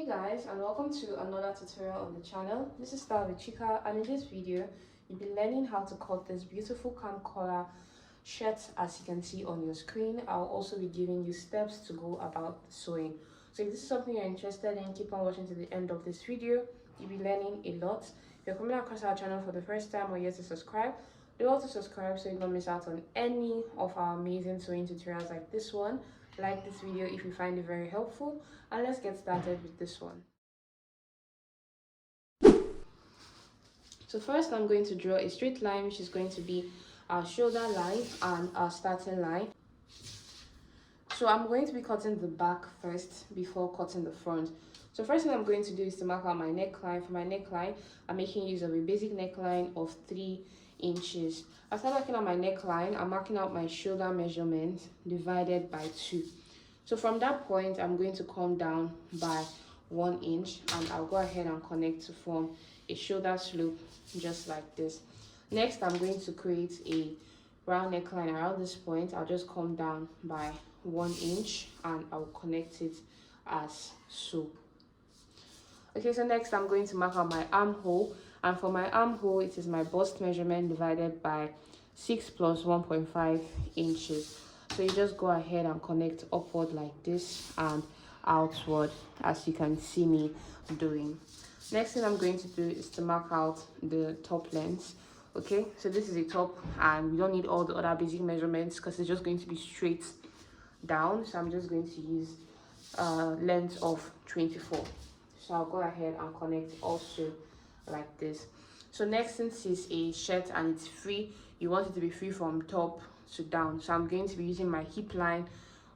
Guys, and welcome to another tutorial on the channel. This is Style with Chika, and in this video you'll be learning how to cut this beautiful camp collar shirt as you can see on your screen. I'll also be giving you steps to go about sewing. So if this is something you're interested in, keep on watching to the end of this video. You'll be learning a lot. If you're coming across our channel for the first time or yet to subscribe, do also subscribe so you don't miss out on any of our amazing sewing tutorials like this one. Like this video if you find it very helpful, and let's get started with this one. So first I'm going to draw a straight line, which is going to be our shoulder line and our starting line. So I'm going to be cutting the back first before cutting the front. So first thing I'm going to do is to mark out my neckline. For my neckline, I'm making use of a basic neckline of 3 inches. After marking out my neckline, I'm marking out my shoulder measurement divided by 2. So from that point, I'm going to come down by 1 inch, and I'll go ahead and connect to form a shoulder slope just like this. Next, I'm going to create a round neckline around this point. I'll just come down by 1 inch and I'll connect it as so. Okay, so next I'm going to mark out my armhole, and for my armhole it is my bust measurement divided by 6 plus 1.5 inches. So you just go ahead and connect upward like this and outward, as you can see me doing. Next thing I'm going to do is to mark out the top length. Okay, so this is a top and we don't need all the other basic measurements because it's just going to be straight down. So I'm just going to use length of 24. So I'll go ahead and connect also like this. So next, since it's a shirt and it's free, you want it to be free from top to down. So I'm going to be using my hip line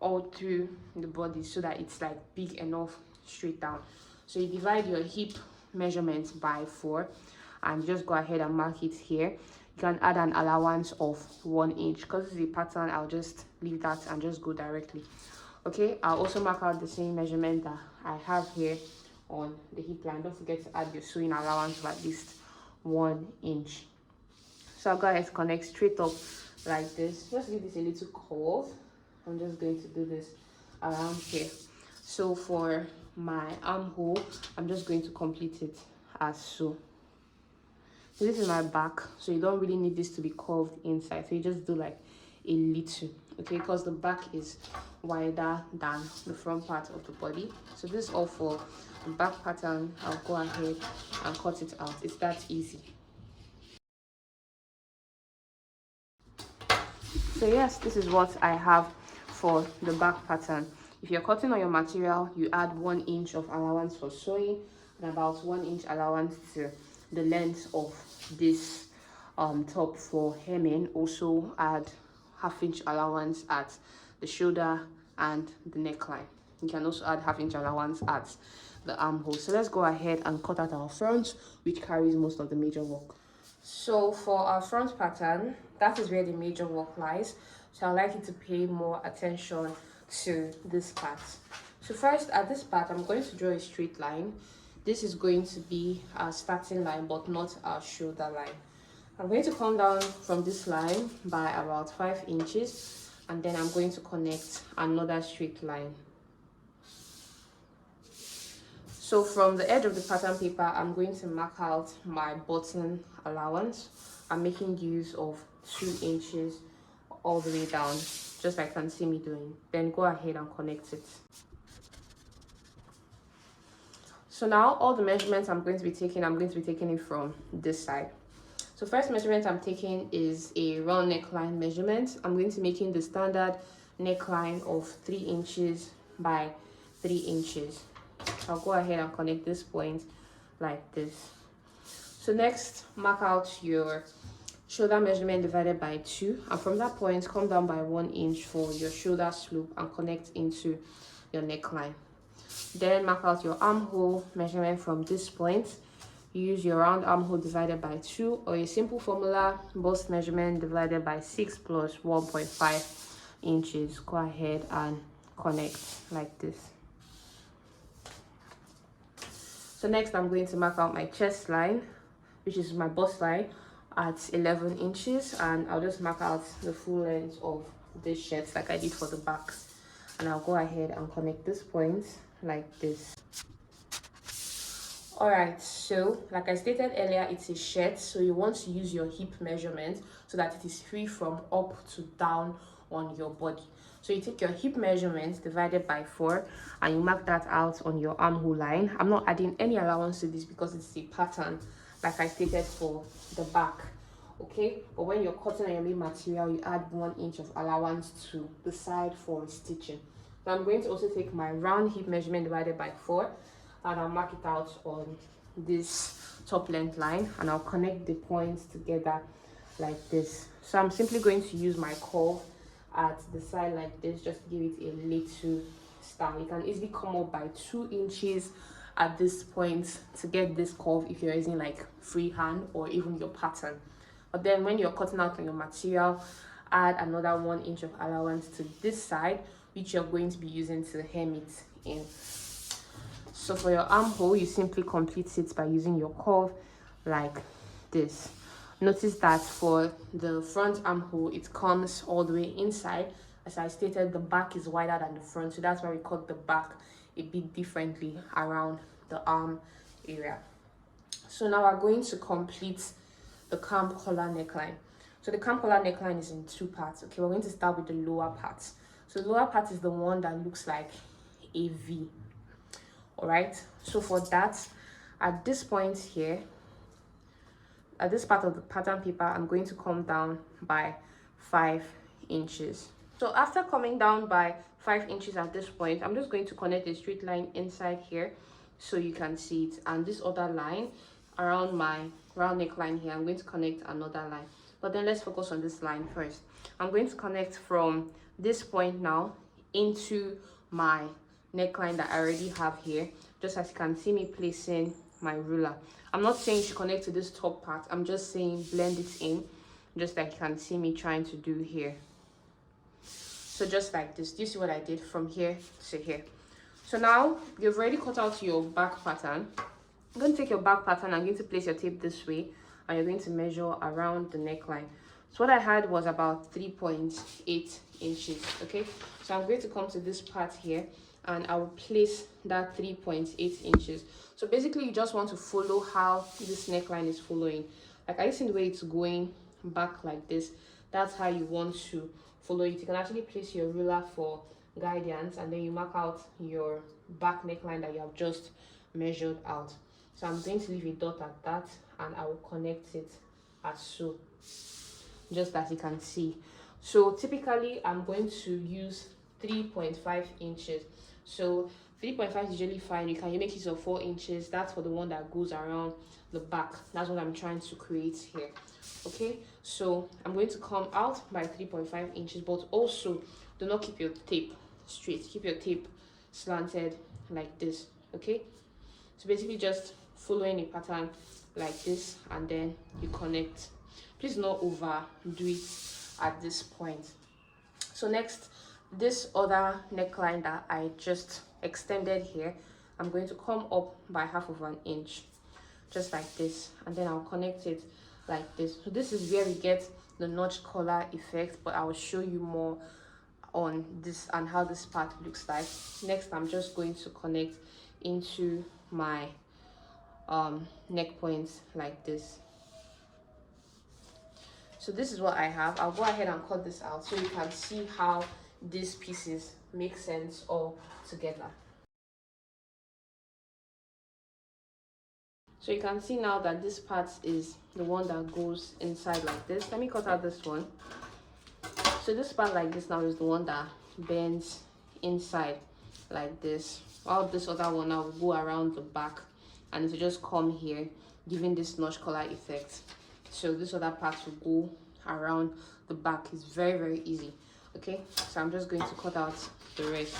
all through the body so that it's like big enough straight down. So you divide your hip measurements by 4 and just go ahead and mark it here. You can add an allowance of 1 inch. Because this is a pattern, I'll just leave that and just go directly. Okay, I'll also mark out the same measurement that I have here on the hip line. Don't forget to add your sewing allowance of at least 1 inch. So I'll go ahead and connect straight up like this. Just give this a little curve. I'm just going to do this around here. So for my armhole, I'm just going to complete it as so. So this is my back, so you don't really need this to be curved inside, so you just do like a little, okay, because the back is wider than the front part of the body. So this is all for the back pattern. I'll go ahead and cut it out. It's that easy. So yes, this is what I have for the back pattern. If you're cutting on your material, you add 1 inch of allowance for sewing and about 1 inch allowance to the length of this top for hemming. Also add ½ inch allowance at the shoulder and the neckline. You can also add ½ inch allowance at the armhole. So let's go ahead and cut out our front, which carries most of the major work. So for our front pattern, that is where the major work lies. So I'd like you to pay more attention to this part. So first, at this part, I'm going to draw a straight line. This is going to be our starting line, but not our shoulder line. I'm going to come down from this line by about 5 inches, and then I'm going to connect another straight line. So from the edge of the pattern paper, I'm going to mark out my button allowance. I'm making use of 2 inches all the way down, just like you can see me doing. Then go ahead and connect it. So now all the measurements I'm going to be taking it from this side. So first measurement I'm taking is a round neckline measurement. I'm going to be making the standard neckline of 3 inches by 3 inches. I'll go ahead and connect this point like this. So next, mark out your shoulder measurement divided by 2, and from that point come down by 1 inch for your shoulder slope and connect into your neckline. Then mark out your armhole measurement from this point. Use your round armhole divided by 2, or a simple formula, bust measurement divided by 6 plus 1.5 inches. Go ahead and connect like this. So next I'm going to mark out my chest line, which is my bust line, at 11 inches, and I'll just mark out the full length of this shirt like I did for the back, and I'll go ahead and connect this point like this. All right, so like I stated earlier, it's a shirt, so you want to use your hip measurement so that it is free from up to down on your body. So you take your hip measurement divided by 4 and you mark that out on your armhole line. I'm not adding any allowance to this because it's a pattern like I stated for the back. Okay, but when you're cutting on your main material, you add 1 inch of allowance to the side for stitching. So I'm going to also take my round hip measurement divided by 4 and I'll mark it out on this top length line and I'll connect the points together like this. So I'm simply going to use my curve at the side like this just to give it a little style. You can easily come up by 2 inches at this point to get this curve if you're using like freehand or even your pattern. But then when you're cutting out on your material, add another 1 inch of allowance to this side, which you're going to be using to hem it in. So for your armhole, you simply complete it by using your curve like this. Notice that for the front armhole, it comes all the way inside. As I stated, the back is wider than the front, so that's why we cut the back a bit differently around the arm area. So now we're going to complete the Camp Collar neckline. So the Camp Collar neckline is in 2 parts. Okay, we're going to start with the lower part. So the lower part is the one that looks like a V. All right, so for that, at this point here, at this part of the pattern paper, I'm going to come down by 5 inches. So after coming down by 5 inches at this point, I'm just going to connect a straight line inside here so you can see it, and this other line around my round neckline here, I'm going to connect another line. But then let's focus on this line first. I'm going to connect from this point now into my neckline that I already have here, just as you can see me placing my ruler. I'm not saying you should connect to this top part, I'm just saying blend it in, just like you can see me trying to do here. So just like this. Do you see what I did from here to here? So now you've already cut out your back pattern. I'm going to take your back pattern, I'm going to place your tape this way, and you're going to measure around the neckline. So what I had was about 3.8 inches. Okay, so I'm going to come to this part here and I will place that 3.8 inches. So basically you just want to follow how this neckline is following. Like, I see the way it's going back like this. That's how you want to follow it. You can actually place your ruler for guidance and then you mark out your back neckline that you have just measured out. So I'm going to leave a dot at that and I will connect it as so, just as you can see. So typically I'm going to use 3.5 inches. So 3.5 is usually fine. You can make use of 4 inches. That's for the one that goes around the back. That's what I'm trying to create here. Okay, so I'm going to come out by 3.5 inches, but also do not keep your tape straight. Keep your tape slanted like this. Okay, so basically just following a pattern like this and then you connect. Please do not overdo it at this point. So next, this other neckline that I just extended here, I'm going to come up by half of an inch, just like this, and then I'll connect it like this. So this is where we get the notch collar effect, but I will show you more on this and how this part looks like. Next, I'm just going to connect into my neck points like this. So this is what I have. I'll go ahead and cut this out so you can see how these pieces make sense all together. So you can see now that this part is the one that goes inside like this. Let me cut out this one. So this part like this now is the one that bends inside like this, while this other one now will go around the back and it will just come here, giving this notch collar effect. So this other part will go around the back. Is very, very easy. Okay, so I'm just going to cut out the rest.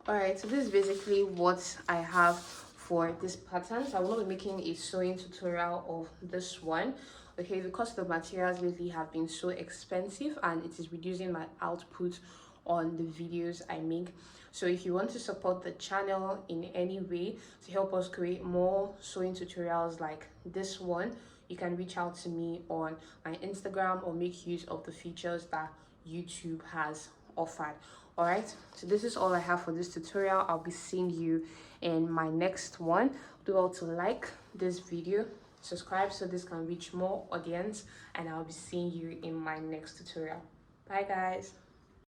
Alright, so this is basically what I have for this pattern. So I will not be making a sewing tutorial of this one. Okay, because the materials lately have been so expensive and it is reducing my output on the videos I make. So if you want to support the channel in any way to help us create more sewing tutorials like this one, you can reach out to me on my Instagram or make use of the features that YouTube has offered. All right, so this is all I have for this tutorial. I'll be seeing you in my next one. Do all to like this video, subscribe so this can reach more audience, and I'll be seeing you in my next tutorial. Bye guys.